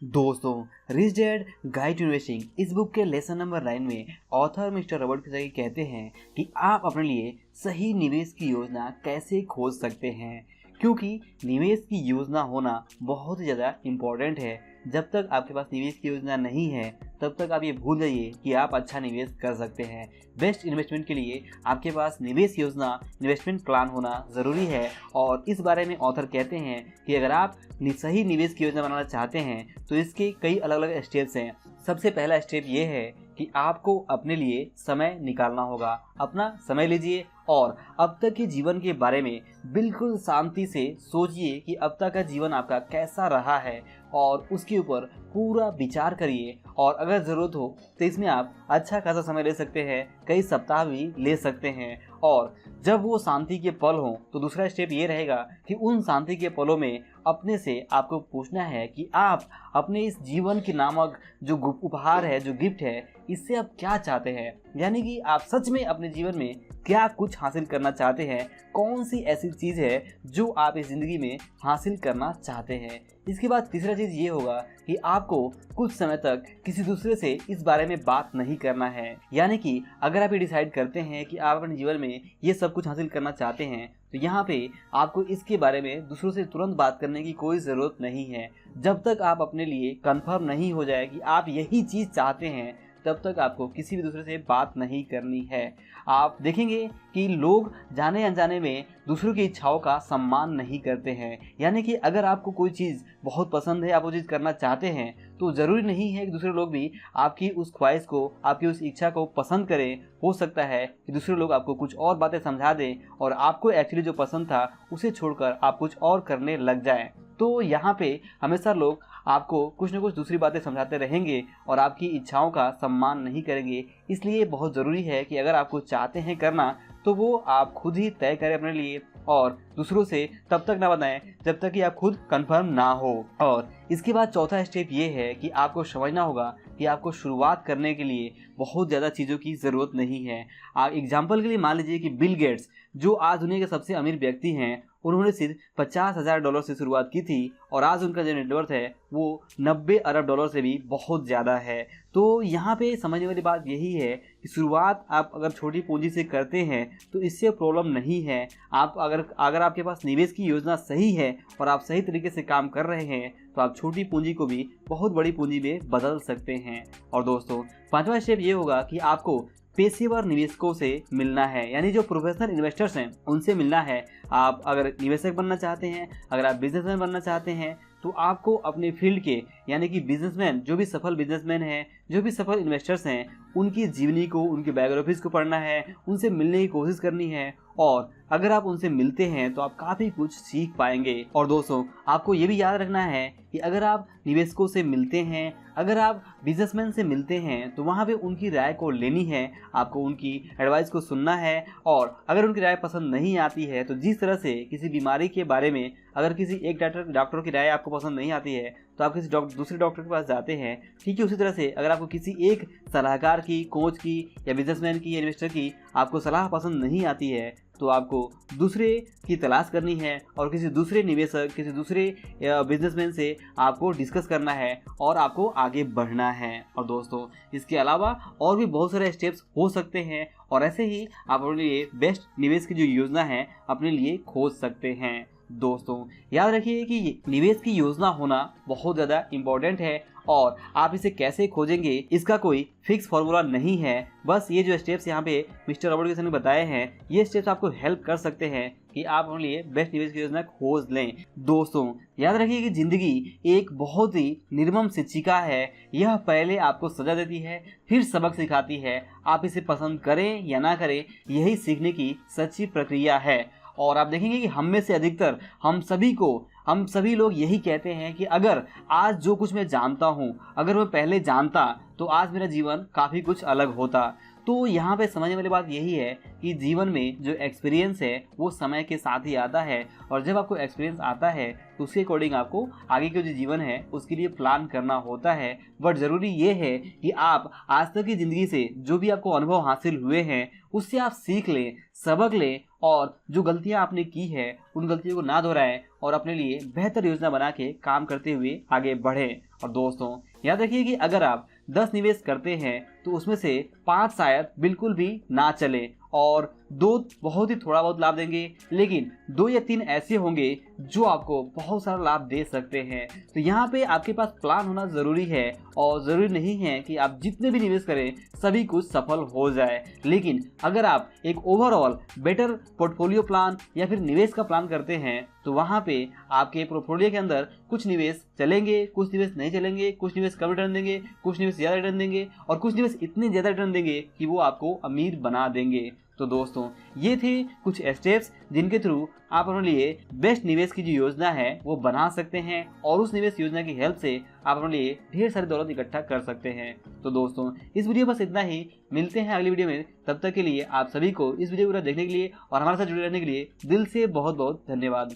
दोस्तों, rich dad guide to investing इस book के लेसन नंबर 9 में ऑथर मिस्टर रॉबर्ट कियोसाकी कहते हैं कि आप अपने लिए सही निवेश की योजना कैसे खोज सकते हैं, क्योंकि निवेश की योजना होना बहुत ही ज़्यादा इम्पोर्टेंट है। जब तक आपके पास निवेश की योजना नहीं है तब तक आप ये भूल जाइए कि आप अच्छा निवेश कर सकते हैं। बेस्ट इन्वेस्टमेंट के लिए आपके पास निवेश योजना, इन्वेस्टमेंट प्लान होना ज़रूरी है। और इस बारे में ऑथर कहते हैं कि अगर आप सही निवेश की योजना बनाना चाहते हैं तो इसके कई अलग अलग स्टेप्स हैं। सबसे पहला स्टेप ये है कि आपको अपने लिए समय निकालना होगा। अपना समय लीजिए और अब तक के जीवन के बारे में बिल्कुल शांति से सोचिए कि अब तक का जीवन आपका कैसा रहा है और उसके ऊपर पूरा विचार करिए। और अगर ज़रूरत हो तो इसमें आप अच्छा खासा समय ले सकते हैं, कई सप्ताह भी ले सकते हैं। और जब वो शांति के पल हों तो दूसरा स्टेप ये रहेगा कि उन शांति के पलों में अपने से आपको पूछना है कि आप अपने इस जीवन के नामक जो उपहार है, जो गिफ्ट है, इससे आप क्या चाहते हैं। यानी कि आप सच में अपने जीवन में क्या कुछ हासिल करना चाहते हैं, कौन सी ऐसी चीज़ है जो आप इस ज़िंदगी में हासिल करना चाहते हैं। इसके बाद तीसरा चीज़ ये होगा कि आपको कुछ समय तक किसी दूसरे से इस बारे में बात नहीं करना है। यानी कि अगर आप ये डिसाइड करते हैं कि आप अपने जीवन में ये सब कुछ हासिल करना चाहते हैं तो यहाँ पे आपको इसके बारे में दूसरों से तुरंत बात करने की कोई ज़रूरत नहीं है। जब तक आप अपने लिए कंफर्म नहीं हो जाए कि आप यही चीज़ चाहते हैं तब तक आपको किसी भी दूसरे से बात नहीं करनी है। आप देखेंगे कि लोग जाने अनजाने में दूसरों की इच्छाओं का सम्मान नहीं करते हैं। यानी कि अगर आपको कोई चीज़ बहुत पसंद है, आप वो चीज़ करना चाहते हैं, तो ज़रूरी नहीं है कि दूसरे लोग भी आपकी उस ख्वाहिश को, आपकी उस इच्छा को पसंद करें। हो सकता है कि दूसरे लोग आपको कुछ और बातें समझा दें और आपको एक्चुअली जो पसंद था उसे छोड़कर आप कुछ और करने लग जाएं। तो यहाँ पे हमेशा लोग आपको कुछ न कुछ दूसरी बातें समझाते रहेंगे और आपकी इच्छाओं का सम्मान नहीं करेंगे। इसलिए बहुत ज़रूरी है कि अगर आपको चाहते हैं करना तो वो आप खुद ही तय करें अपने लिए और दूसरों से तब तक ना बताएं जब तक कि आप खुद कंफर्म ना हो। और इसके बाद चौथा स्टेप ये है कि आपको समझना होगा कि आपको शुरुआत करने के लिए बहुत ज़्यादा चीज़ों की ज़रूरत नहीं है। आप एग्जाम्पल के लिए मान लीजिए कि बिल गेट्स, जो आज दुनिया के सबसे अमीर व्यक्ति हैं, उन्होंने सिर्फ $50,000 से शुरुआत की थी और आज उनका जो नेटवर्थ है वो $90 अरब से भी बहुत ज़्यादा है। तो यहाँ पे समझने वाली बात यही है कि शुरुआत आप अगर छोटी पूंजी से करते हैं तो इससे प्रॉब्लम नहीं है। आप अगर आपके पास निवेश की योजना सही है और आप सही तरीके से काम कर रहे हैं तो आप छोटी पूंजी को भी बहुत बड़ी पूंजी में बदल सकते हैं। और दोस्तों, पांचवा स्टेप ये होगा कि आपको पेशेवर निवेशकों से मिलना है। यानी जो प्रोफेशनल इन्वेस्टर्स हैं उनसे मिलना है। आप अगर निवेशक बनना चाहते हैं, अगर आप बिजनेसमैन बनना चाहते हैं तो आपको अपने फील्ड के, यानी कि बिजनेसमैन, जो भी सफल बिजनेसमैन हैं, जो भी सफल इन्वेस्टर्स हैं, उनकी जीवनी को, उनकी बायोग्राफीज को पढ़ना है, उनसे मिलने की कोशिश करनी है। और अगर आप उनसे मिलते हैं तो आप काफ़ी कुछ सीख पाएंगे। और दोस्तों, आपको ये भी याद रखना है कि अगर आप निवेशकों से मिलते हैं, अगर आप बिजनेसमैन से मिलते हैं तो वहाँ पे उनकी राय को लेनी है, आपको उनकी एडवाइस को सुनना है। और अगर उनकी राय पसंद नहीं आती है तो जिस तरह से किसी बीमारी के बारे में अगर किसी एक डॉक्टर की राय आपको पसंद नहीं आती है तो आप किसी दूसरे डॉक्टर के पास जाते हैं, ठीक है। उसी तरह से अगर आपको किसी एक सलाहकार की, कोच की या बिजनेसमैन की या इन्वेस्टर की आपको सलाह पसंद नहीं आती है तो आपको दूसरे की तलाश करनी है और किसी दूसरे निवेशक, किसी दूसरे बिजनेसमैन से आपको डिस्कस करना है और आपको आगे बढ़ना है। और दोस्तों, इसके अलावा और भी बहुत सारे स्टेप्स हो सकते हैं और ऐसे ही आप अपने लिए बेस्ट निवेश की जो योजना है अपने लिए खोज सकते हैं। दोस्तों, याद रखिए कि निवेश की योजना होना बहुत ज़्यादा इम्पोर्टेंट है और आप इसे कैसे खोजेंगे इसका कोई फिक्स फॉर्मूला नहीं है। बस ये जो स्टेप्स यहाँ पे मिस्टर रॉबर्ट कियोसाकी ने बताए हैं, ये स्टेप्स आपको हेल्प कर सकते हैं कि आप अपने लिए बेस्ट निवेश की योजना खोज लें। दोस्तों, याद रखिए कि ज़िंदगी एक बहुत ही निर्मम शिक्षिका है। यह पहले आपको सजा देती है, फिर सबक सिखाती है। आप इसे पसंद करें या ना करें, यही सीखने की सच्ची प्रक्रिया है। और आप देखेंगे कि हम में से अधिकतर हम सभी लोग यही कहते हैं कि अगर आज जो कुछ मैं जानता हूँ, अगर मैं पहले जानता तो आज मेरा जीवन काफ़ी कुछ अलग होता। तो यहाँ पे समझने वाली बात यही है कि जीवन में जो एक्सपीरियंस है वो समय के साथ ही आता है, और जब आपको एक्सपीरियंस आता है तो उसके अकॉर्डिंग आपको आगे का जो जीवन है उसके लिए प्लान करना होता है। बट ज़रूरी ये है कि आप आज तक की ज़िंदगी से जो भी आपको अनुभव हासिल हुए हैं उससे आप सीख लें, सबक लें, और जो गलतियां आपने की है उन गलतियों को ना दोहराएं और अपने लिए बेहतर योजना बना के काम करते हुए आगे बढ़ें। और दोस्तों याद रखिए कि अगर आप 10 निवेश करते हैं तो उसमें से 5 शायद बिल्कुल भी ना चले और 2 बहुत ही थोड़ा बहुत लाभ देंगे, लेकिन 2 या 3 ऐसे होंगे जो आपको बहुत सारा लाभ दे सकते हैं। तो यहाँ पे आपके पास प्लान होना ज़रूरी है, और ज़रूरी नहीं है कि आप जितने भी निवेश करें सभी कुछ सफल हो जाए, लेकिन अगर आप एक ओवरऑल बेटर पोर्टफोलियो प्लान या फिर निवेश का प्लान करते हैं तो वहाँ पे आपके पोर्टफोलियो के अंदर कुछ निवेश चलेंगे, कुछ निवेश नहीं चलेंगे, कुछ निवेश कम रिटर्न देंगे, कुछ निवेश ज़्यादा रिटर्न देंगे, और कुछ निवेश इतने ज़्यादा रिटर्न देंगे कि वो आपको अमीर बना देंगे। तो दोस्तों ये थे कुछ स्टेप्स जिनके थ्रू आप अपने लिए बेस्ट निवेश की जो योजना है वो बना सकते हैं, और उस निवेश योजना की हेल्प से आप अपने लिए ढेर सारी दौलत इकट्ठा कर सकते हैं। तो दोस्तों इस वीडियो बस इतना ही, मिलते हैं अगली वीडियो में। तब तक के लिए आप सभी को इस वीडियो को देखने के लिए और हमारे साथ जुड़े रहने के लिए दिल से बहुत बहुत धन्यवाद।